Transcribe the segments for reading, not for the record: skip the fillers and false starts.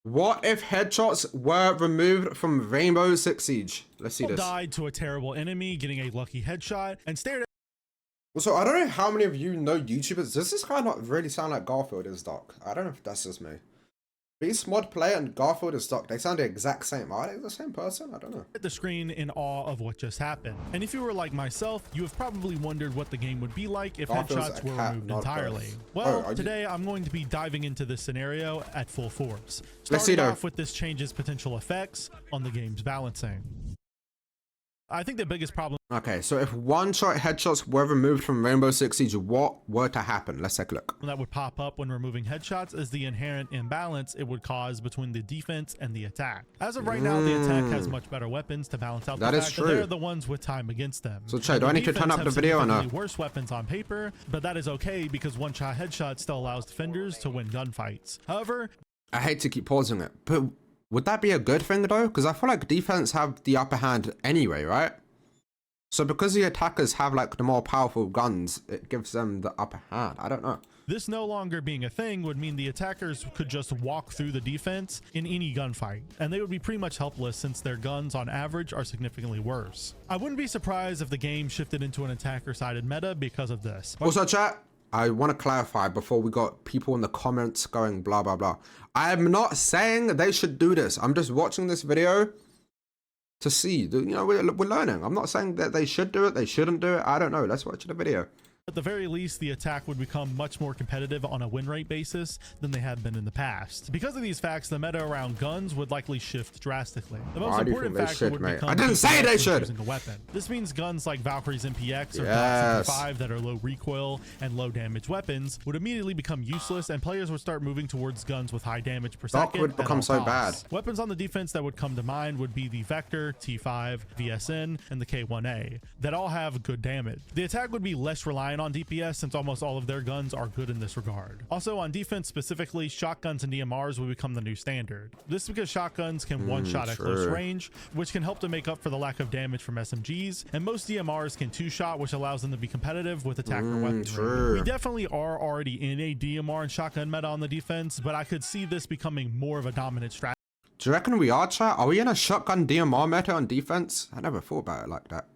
What if headshots were removed from Rainbow Six Siege? Let's see this. Died to a terrible enemy, getting a lucky headshot, and stared at. So I don't know how many of you know YouTubers. Does this guy not really sound like Garfield is Doc? I don't know if that's just me. Beast Mod Player and Garfield is Doc. They sound the exact same. Are they the same person? I don't know. At the screen in awe of what just happened. And if you were like myself, you have probably wondered what the game would be like if headshots were removed entirely. Well, today I'm going to be diving into this scenario at full force. Starting off with this change's potential effects on the game's balancing. I think the biggest problem. Okay, so if one-shot headshots were removed from Rainbow Six Siege, what were to happen? Let's take a look. That would pop up when removing headshots is the inherent imbalance it would cause between the defense and the attack. As of right now, the attack has much better weapons to balance out the fact that they're the ones with time against them. So Che, do I need to turn up the video or not? Worse weapons on paper, but that is okay because one-shot headshots still allows defenders to win gunfights. However, I hate to keep pausing it, but would that be a good thing though? Because I feel like defense have the upper hand anyway, right? So because the attackers have like the more powerful guns, it gives them the upper hand. I don't know. This no longer being a thing would mean the attackers could just walk through the defense in any gunfight, and they would be pretty much helpless since their guns on average are significantly worse. I wouldn't be surprised if the game shifted into an attacker-sided meta because of this. Also chat, I want to clarify before we got people in the comments going blah blah blah. I am not saying they should do this. I'm just watching this video to see, you know, we're learning. I'm not saying that they should do it, they shouldn't do it. I don't know. Let's watch the video. At the very least, the attack would become much more competitive on a win rate basis than they have been in the past. Because of these facts, the meta around guns would likely shift drastically. The most important factor would become I didn't say they should. Using a weapon. This means guns like Valkyrie's MPX or Glock 75 that are low recoil and low damage weapons would immediately become useless, and players would start moving towards guns with high damage per second. Would become so bad. Weapons on the defense that would come to mind would be the Vector, T5, VSN, and the K1A that all have good damage. The attack would be less reliant on DPS since almost all of their guns are good in this regard. Also on defense specifically, shotguns and DMRs will become the new standard. This is because shotguns can one-shot at close range, which can help to make up for the lack of damage from SMGs, and most DMRs can two-shot, which allows them to be competitive with attacker weaponry. We definitely are already in a DMR and shotgun meta on the defense, but I could see this becoming more of a dominant strategy. Do you reckon we are, chat? Are we in a shotgun DMR meta on defense? I never thought about it like that.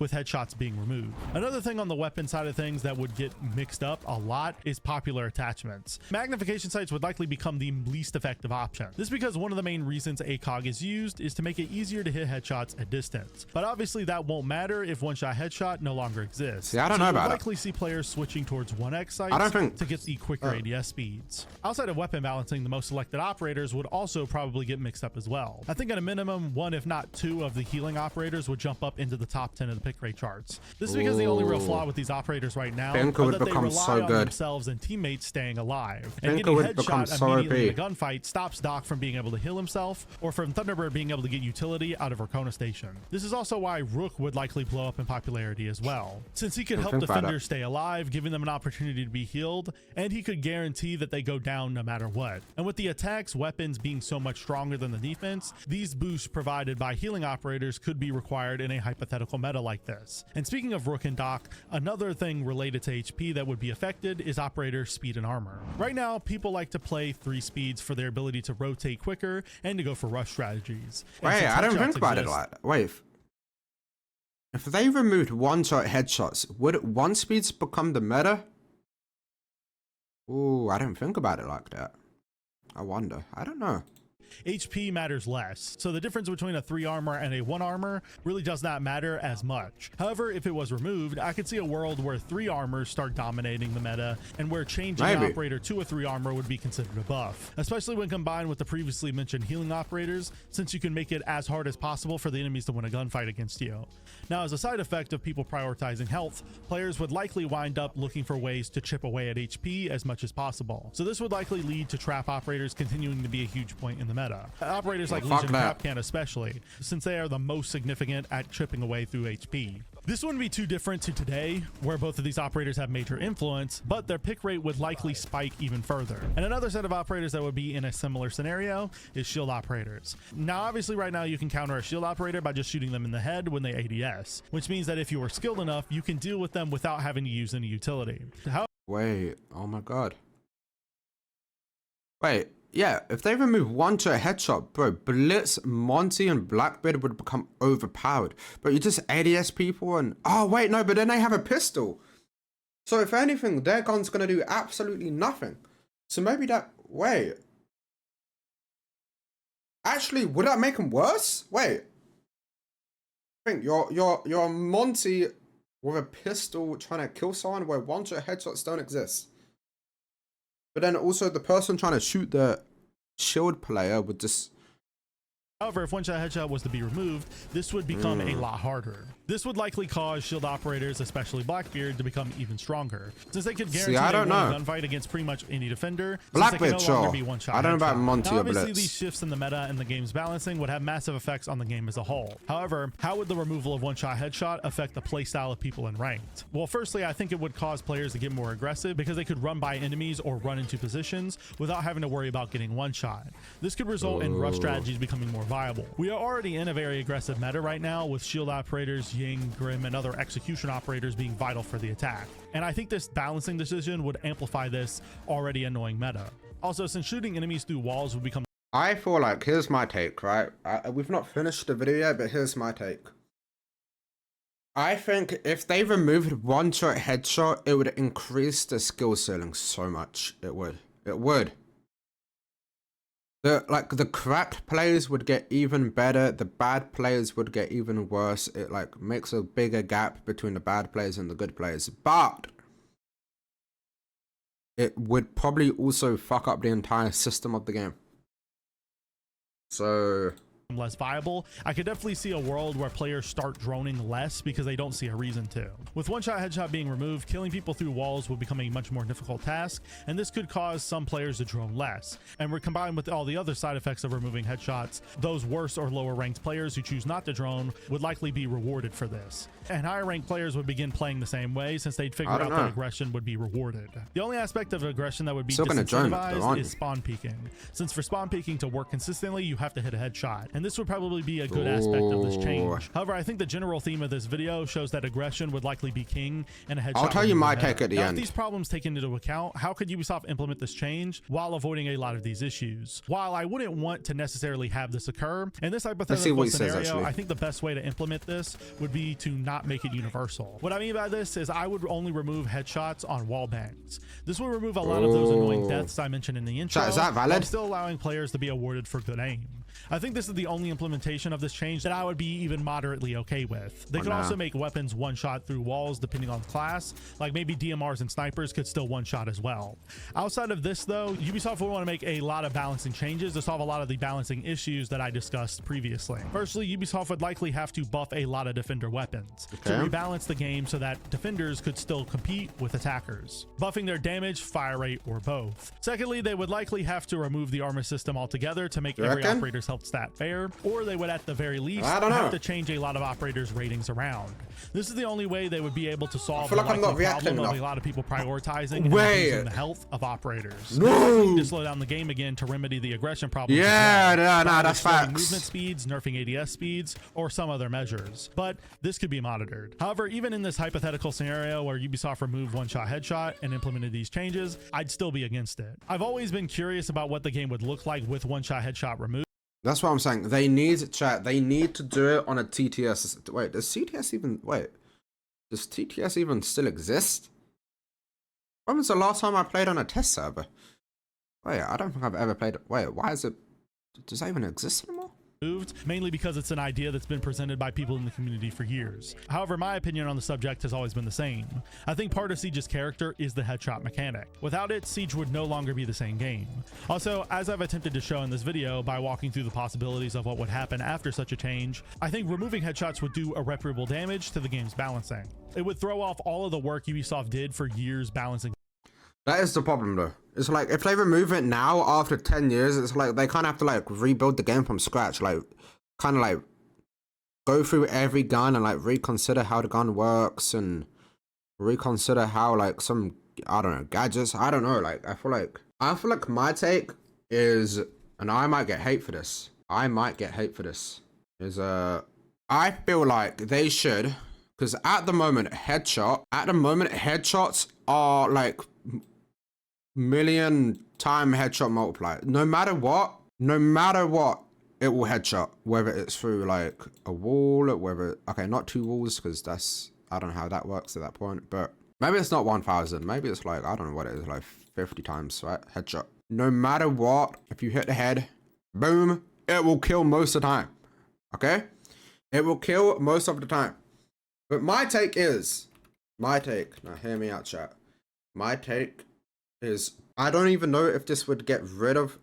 With headshots being removed. Another thing on the weapon side of things that would get mixed up a lot is popular attachments. Magnification sights would likely become the least effective option. This is because one of the main reasons ACOG is used is to make it easier to hit headshots at distance. But obviously that won't matter if one-shot headshot no longer exists. See, I don't know about it. Likely see players switching towards 1x sights to get the quicker ADS speeds. Outside of weapon balancing, the most selected operators would also probably get mixed up as well. I think at a minimum, one if not two of the healing operators would jump up into the top 10 of the pick rate charts. This is because the only real flaw with these operators right now is that they rely on themselves and teammates staying alive. And getting headshot immediately in a gunfight stops Doc from being able to heal himself or from Thunderbird being able to get utility out of Arcona Station. This is also why Rook would likely blow up in popularity as well, since he could help defenders stay alive, giving them an opportunity to be healed, and he could guarantee that they go down no matter what. And with the attacks weapons being so much stronger than the defense, these boosts provided by healing operators could be required in a hypothetical meta like this. And speaking of Rook and Doc, another thing related to HP that would be affected is operator speed and armor. Right now, people like to play 3 speeds for their ability to rotate quicker and to go for rush strategies. Wait, I don't think about it like that. Wait, if they removed one-shot headshots, would 1 speeds become the meta? Ooh, I don't think about it like that. I wonder. I don't know. HP matters less, so the difference between a 3 armor and a 1 armor really does not matter as much. However, if it was removed, I could see a world where 3 armors start dominating the meta and where changing an operator to a 3 armor would be considered a buff, especially when combined with the previously mentioned healing operators, since you can make it as hard as possible for the enemies to win a gunfight against you. Now, as a side effect of people prioritizing health, players would likely wind up looking for ways to chip away at HP as much as possible. So this would likely lead to trap operators continuing to be a huge point in the meta. Operators like Legion Trapcan especially, since they are the most significant at chipping away through HP. This wouldn't be too different to today, where both of these operators have major influence, but their pick rate would likely spike even further. And another set of operators that would be in a similar scenario is shield operators. Now, obviously right now you can counter a shield operator by just shooting them in the head when they ADS, which means that if you are skilled enough, you can deal with them without having to use any utility. Wait, oh my god. Wait, yeah, if they remove one-shot headshot, bro, Blitz, Monty, and Blackbeard would become overpowered. But you just ADS people and, oh, wait, no, but then they have a pistol. So if anything, their gun's going to do absolutely nothing. So maybe that, wait. Actually, would that make them worse? Wait. I think you're Monty with a pistol trying to kill someone where one-shot headshots don't exist. But then also the person trying to shoot the shield player would just... However, if one-shot headshot was to be removed, this would become a lot harder. This would likely cause shield operators, especially Blackbeard, to become even stronger, since they could guarantee a gunfight against pretty much any defender. Blackbeard, no longer be one-shot I don't know about Monty or Blitz. Obviously, these shifts in the meta and the game's balancing would have massive effects on the game as a whole. However, how would the removal of one-shot headshot affect the playstyle of people in ranked? Well, firstly, I think it would cause players to get more aggressive because they could run by enemies or run into positions without having to worry about getting one-shot. This could result in rush strategies becoming more viable. We are already in a very aggressive meta right now, with shield operators, Ying, Grim, and other execution operators being vital for the attack. And I think this balancing decision would amplify this already annoying meta. Also, since shooting enemies through walls would become... I feel like, here's my take, right? We've not finished the video yet, but here's my take. I think if they removed one-shot headshot, it would increase the skill ceiling so much. It would. It would. The cracked players would get even better. The bad players would get even worse. It like makes a bigger gap between the bad players and the good players. But it would probably also fuck up the entire system of the game. So... less viable. I could definitely see a world where players start droning less because they don't see a reason to. With one-shot headshot being removed, killing people through walls will become a much more difficult task, and this could cause some players to drone less. And we're combined with all the other side effects of removing headshots, those worse or lower ranked players who choose not to drone would likely be rewarded for this. And higher ranked players would begin playing the same way since they'd figured out that aggression would be rewarded. The only aspect of aggression that would be disincentivized is spawn peeking, since for spawn peeking to work consistently, you have to hit a headshot. And this would probably be a good aspect of this change. However, I think the general theme of this video shows that aggression would likely be king and a headshot. I'll tell you my take at the end. With these problems taken into account, how could Ubisoft implement this change while avoiding a lot of these issues? While I wouldn't want to necessarily have this occur, in this hypothetical scenario, I think the best way to implement this would be to not make it universal. What I mean by this is I would only remove headshots on wall bangs. This would remove a lot of those annoying deaths I mentioned in the intro, is that valid? while still allowing players to be awarded for good aim. I think this is the only implementation of this change that I would be even moderately okay with. They could also make weapons one-shot through walls depending on class, like maybe DMRs and snipers could still one-shot as well. Outside of this though, Ubisoft would want to make a lot of balancing changes to solve a lot of the balancing issues that I discussed previously. Firstly, Ubisoft would likely have to buff a lot of defender weapons to rebalance the game so that defenders could still compete with attackers, buffing their damage, fire rate, or both. Secondly, they would likely have to remove the armor system altogether to make every operator's health stat fair, or they would at the very least have to change a lot of operators' ratings around. This is the only way they would be able to solve the problem of a lot of people prioritizing and reducing the health of operators. To slow down the game again to remedy the aggression problem. That's facts. Movement speeds, nerfing ADS speeds, or some other measures. But this could be monitored. However, even in this hypothetical scenario where Ubisoft removed one-shot headshot and implemented these changes, I'd still be against it. I've always been curious about what the game would look like with one-shot headshot removed. That's what I'm saying. They need to do it on a TTS. Wait, does CTS even... Wait. Does TTS even still exist? When was the last time I played on a test server? Wait, I don't think I've ever played... Wait, why is it... Does that even exist anymore? Mainly because it's an idea that's been presented by people in the community for years. However, my opinion on the subject has always been the same. I think part of Siege's character is the headshot mechanic. Without it, Siege would no longer be the same game. Also, as I've attempted to show in this video by walking through the possibilities of what would happen after such a change, I think removing headshots would do irreparable damage to the game's balancing. It would throw off all of the work Ubisoft did for years balancing. That is the problem though. It's like if they remove it now after 10 years, it's like they kind of have to like rebuild the game from scratch, like kind of like go through every gun and like reconsider how the gun works and reconsider how like some, I don't know, gadgets, I don't know, like I feel like my take is, and I might get hate for this, is I feel like they should, because at the moment headshots are like million time headshot multiplier. No matter what, it will headshot, whether it's through like a wall, whether, okay, not 2 walls, because that's, I don't know how that works at that point, but maybe it's not 1000. Maybe it's like, I don't know what it is, like 50 times, right? Headshot. No matter what, if you hit the head, boom, it will kill most of the time. Okay? It will kill most of the time. But my take, now hear me out, chat. My take is, I don't even know if this would get rid of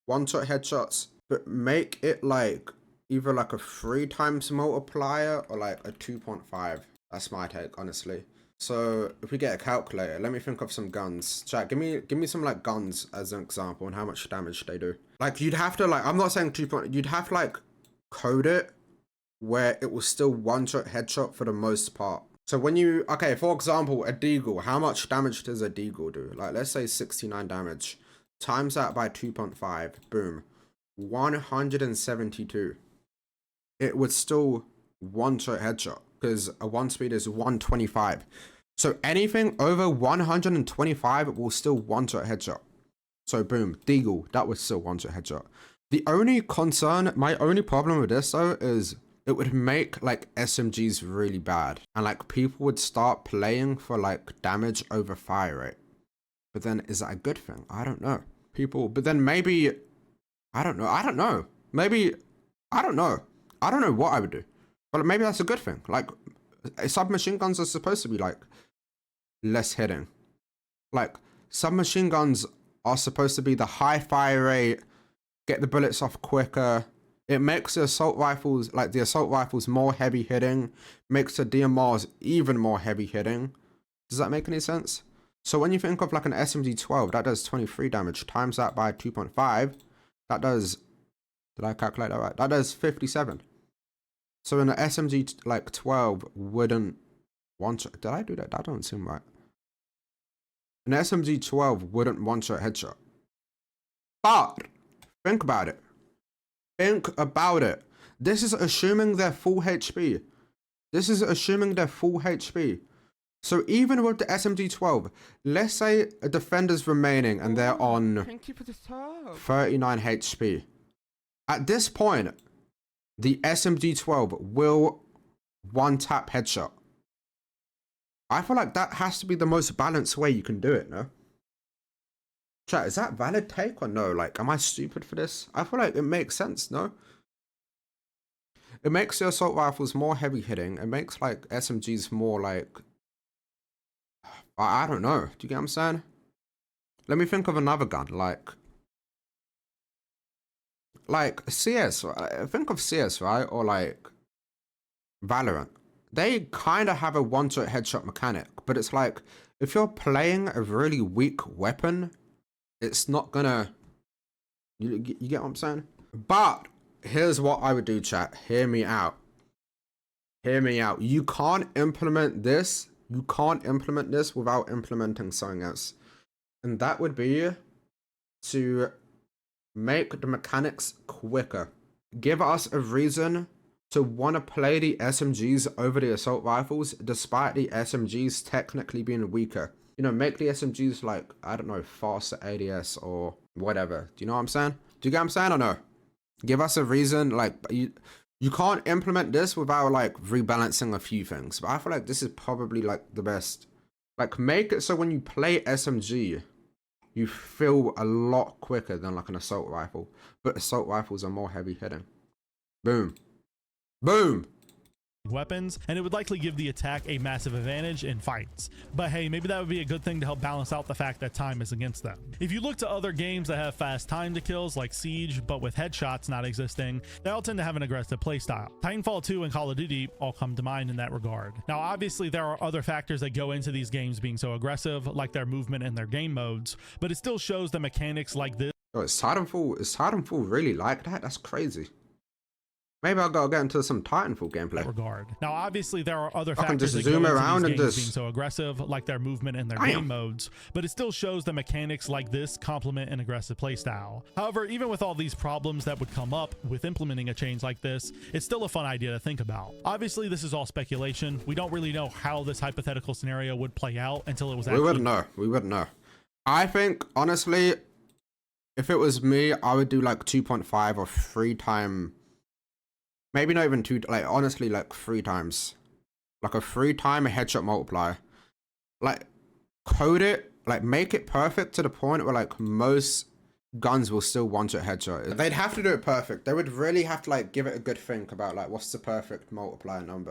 one-shot headshots, but make it like either like a 3 times multiplier or like a 2.5. That's my take, honestly. So if we get a calculator, let me think of some guns. Chat, give me some like guns as an example and how much damage they do. Like you'd have to like, I'm not saying 2. You'd have to like code it where it will still one-shot headshot for the most part. So when you, okay, for example, a deagle, how much damage does a deagle do? Like let's say 69 damage, times that by 2.5, boom, 172. It would still one-shot headshot because a 1 speed is 125. So anything over 125 will still one-shot headshot. So boom, deagle, that was still one-shot headshot. The only concern, my only problem with this though is it would make like SMGs really bad and like people would start playing for like damage over fire rate. But then is that a good thing? I don't know. But then maybe, I don't know. Maybe, I don't know what I would do. But maybe that's a good thing. Like submachine guns are supposed to be like less hitting. Like submachine guns are supposed to be the high fire rate, get the bullets off quicker. It makes the assault rifles, like the assault rifles, more heavy hitting, makes the DMRs even more heavy hitting. Does that make any sense? So when you think of like an SMG-12, that does 23 damage, times that by 2.5, that does, did I calculate that right? That does 57. So an SMG like 12 wouldn't one-shot, did I do that? That doesn't seem right. An SMG-12 wouldn't one-shot headshot. But, think about it. Think about it. This is assuming they're full HP. This is assuming they're full HP. So even with the SMG-12, let's say a defender's remaining and they're on 39 HP. At this point, the SMG-12 will one-tap headshot. I feel like that has to be the most balanced way you can do it, no? Chat, is that valid take or no? Like, am I stupid for this? I feel like it makes sense, no? It makes the assault rifles more heavy hitting. It makes like SMGs more like, I don't know. Do you get what I'm saying? Let me think of another gun, like CS. Think of CS, right? Or like Valorant. They kind of have a one-shot headshot mechanic, but it's like if you're playing a really weak weapon, it's not gonna, you get what I'm saying? But here's what I would do, chat. Hear me out. Hear me out. You can't implement this. You can't implement this without implementing something else. And that would be to make the mechanics quicker. Give us a reason to want to play the SMGs over the assault rifles, despite the SMGs technically being weaker. You know, make the SMGs like, I don't know, faster ADS or whatever. Do you know what I'm saying? Do you get what I'm saying or no? Give us a reason, like, you can't implement this without like rebalancing a few things. But I feel like this is probably like the best. Like make it so when you play SMG, you feel a lot quicker than like an assault rifle. But assault rifles are more heavy hitting. Boom. Boom. Weapons, and it would likely give the attack a massive advantage in fights. But hey, maybe that would be a good thing to help balance out the fact that time is against them. If you look to other games that have fast time to kills like Siege, but with headshots not existing, they all tend to have an aggressive playstyle. Titanfall 2 and Call of Duty all come to mind in that regard. Now obviously there are other factors that go into these games being so aggressive, like their movement and their game modes, but it still shows the mechanics like this. Oh, is Titanfall really like that? That's crazy. Maybe I'll go get into some Titanfall gameplay. Regard. Now, obviously, there are other I can factors just that zoom go into around these and games just being so aggressive, like their movement and their game modes, but it still shows the mechanics like this complement an aggressive playstyle. However, even with all these problems that would come up with implementing a change like this, it's still a fun idea to think about. Obviously, this is all speculation. We don't really know how this hypothetical scenario would play out until it was actually— We wouldn't know. I think, honestly, If it was me, I would do like 2.5 or 3 times. Maybe not even 2, like honestly, like 3 times. Like a 3 time headshot multiplier. Like code it, like make it perfect to the point where like most guns will still one-shot headshot. They'd have to do it perfect. They would really have to like give it a good think about like what's the perfect multiplier number.